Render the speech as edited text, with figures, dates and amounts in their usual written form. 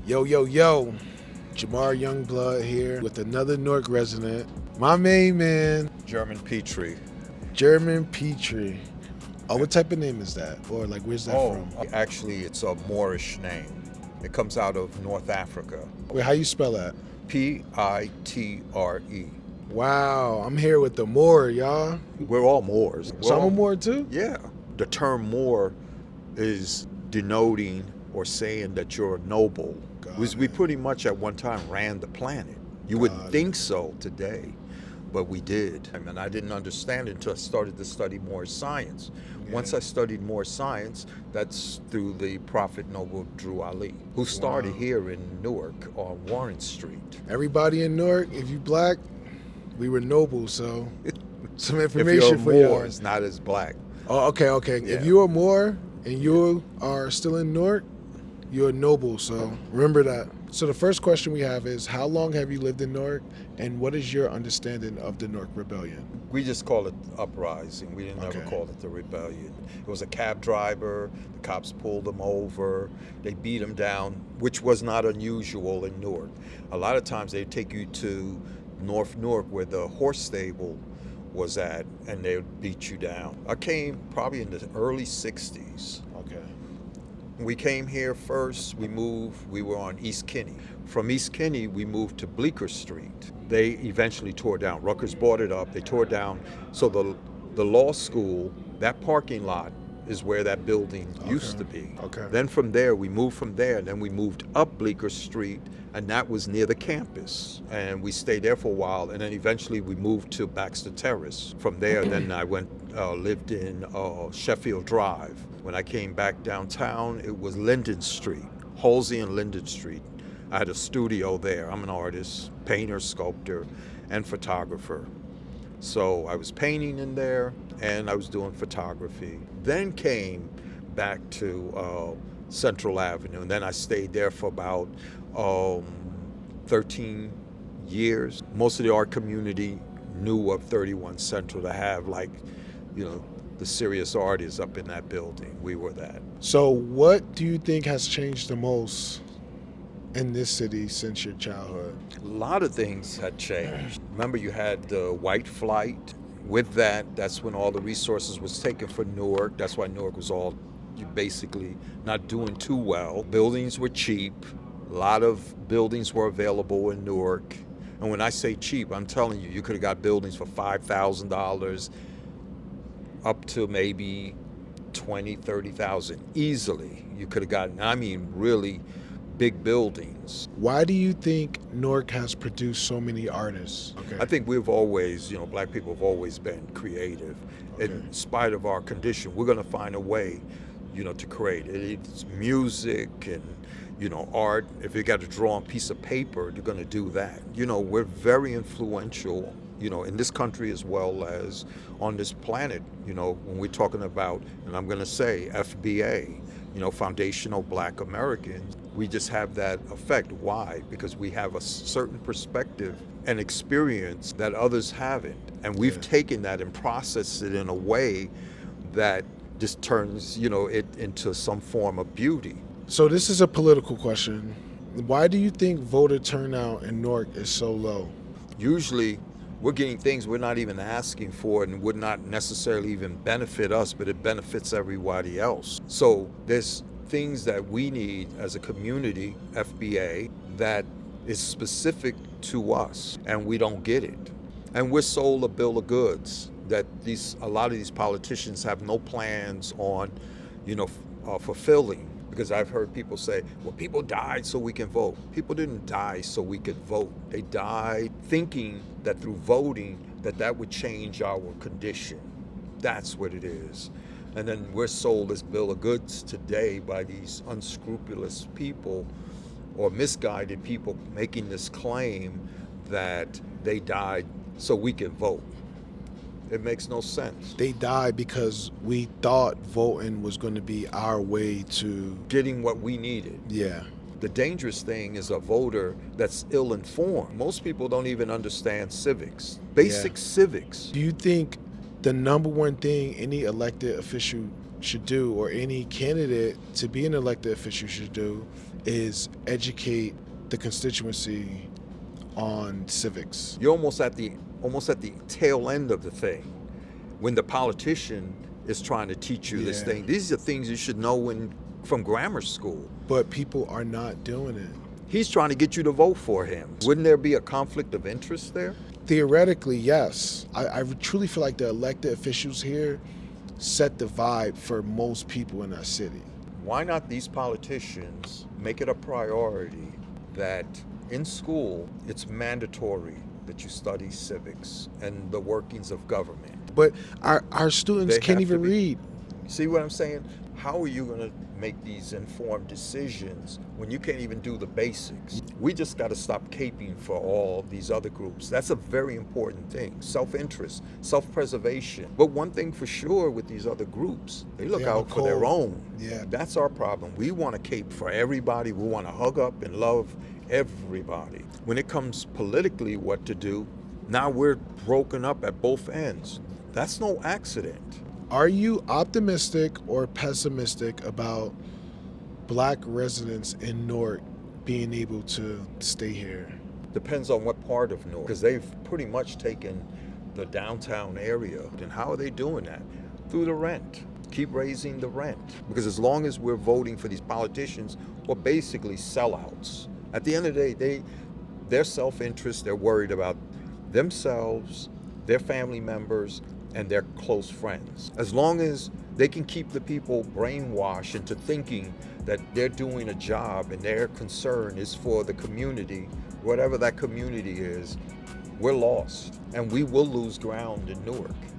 Yo, yo, yo. Jamar Youngblood here with another Newark resident. My main man, German Pitre. German Pitre. Oh, what type of name is that? Or like, where's that from? Actually, it's a Moorish name. It comes out of North Africa. Wait, how you spell that? Pitre. Wow, I'm here with the Moor, y'all. We're all Moors. So I'm a Moor too? Yeah. The term Moor is denoting or saying that you're a noble. We pretty much at one time ran the planet. You wouldn't think so today, but we did. I mean, I didn't understand it until I started to study more science. Yeah. Once I studied more science, that's through the Prophet Noble Drew Ali, who started here in Newark on Warren Street. Everybody in Newark, if you black, we were noble, so some If information for you're Moor, you. it's not as black. Oh, okay. Yeah. If you're Moor and you are still in Newark, you're noble, so remember that. So the first question we have is, how long have you lived in Newark, and what is your understanding of the Newark Rebellion? We just call it uprising. We didn't ever Okay. call it the rebellion. It was a cab driver. The cops pulled him over. They beat him down, which was not unusual in Newark. A lot of times they'd take you to North Newark where the horse stable was at, and they would beat you down. I came probably in the early 60s. Okay. We came here first, we were on East Kinney. From East Kinney, we moved to Bleecker Street. They eventually tore down. Rutgers bought it up, they tore down. So the law school, that parking lot is where that building used to be. Okay. Then from there, we moved from there, and then we moved up Bleecker Street, and that was near the campus. And we stayed there for a while, and then eventually we moved to Baxter Terrace. From there, then I lived in Sheffield Drive. When I came back downtown, it was Linden Street, Halsey and Linden Street. I had a studio there. I'm an artist, painter, sculptor, and photographer. So I was painting in there, and I was doing photography. Then came back to Central Avenue, and then I stayed there for about 13 years. Most of the art community knew of 31 Central to have, like, the serious artists up in that building. We were that. So what do you think has changed the most in this city since your childhood? A lot of things had changed. Remember, you had the white flight. With that, that's when all the resources was taken for Newark. That's why Newark was all basically not doing too well. Buildings were cheap. A lot of buildings were available in Newark. And when I say cheap, I'm telling you, you could have got buildings for $5,000 up to maybe $20,000, $30,000 easily. You could have gotten, I mean, really big buildings. Why do you think Newark has produced so many artists? Okay. I think we've always, black people have always been creative. Okay. In spite of our condition, we're going to find a way, to create it. It's music and, art. If you got to draw on a piece of paper, you're going to do that. We're very influential, in this country as well as on this planet. When we're talking about, and I'm going to say FBA, foundational Black Americans, we just have that effect. Why? Because we have a certain perspective and experience that others haven't. And we've taken that and processed it in a way that just turns, it into some form of beauty. So this is a political question. Why do you think voter turnout in Newark is so low? Usually we're getting things we're not even asking for and would not necessarily even benefit us, but it benefits everybody else. So there's things that we need as a community, FBA, that is specific to us, and we don't get it. And we're sold a bill of goods that a lot of these politicians have no plans on, fulfilling. Because I've heard people say, well, people died so we can vote. People didn't die so we could vote. They died thinking that through voting that would change our condition. That's what it is. And then we're sold this bill of goods today by these unscrupulous people or misguided people making this claim that they died so we can vote. It makes no sense. They died because we thought voting was going to be our way to Getting what we needed. Yeah. The dangerous thing is a voter that's ill-informed. Most people don't even understand civics, basic civics. Do you think the number one thing any elected official should do, or any candidate to be an elected official should do, is educate the constituency on civics. You're almost at the tail end of the thing when the politician is trying to teach you this Yeah. thing. These are things you should know from grammar school. But people are not doing it. He's trying to get you to vote for him. Wouldn't there be a conflict of interest there? Theoretically, yes. I truly feel like the elected officials here set the vibe for most people in our city. Why not these politicians make it a priority that in school it's mandatory that you study civics and the workings of government? But our students They can't have to even be- read. See what I'm saying? How are you going to make these informed decisions when you can't even do the basics? We just got to stop caping for all these other groups. That's a very important thing. Self-interest, self-preservation. But one thing for sure with these other groups, they look They have a out for their code. own. Yeah. That's our problem. We want to cape for everybody. We want to hug up and love everybody. When it comes politically what to do, now we're broken up at both ends. That's no accident. Are you optimistic or pessimistic about black residents in Newark being able to stay here? Depends on what part of Newark, because they've pretty much taken the downtown area. And how are they doing that? Through the rent. Keep raising the rent. Because as long as we're voting for these politicians, we're basically sellouts. At the end of the day, their self-interest, they're worried about themselves, their family members, and their close friends. As long as they can keep the people brainwashed into thinking that they're doing a job and their concern is for the community, whatever that community is, we're lost. And we will lose ground in Newark.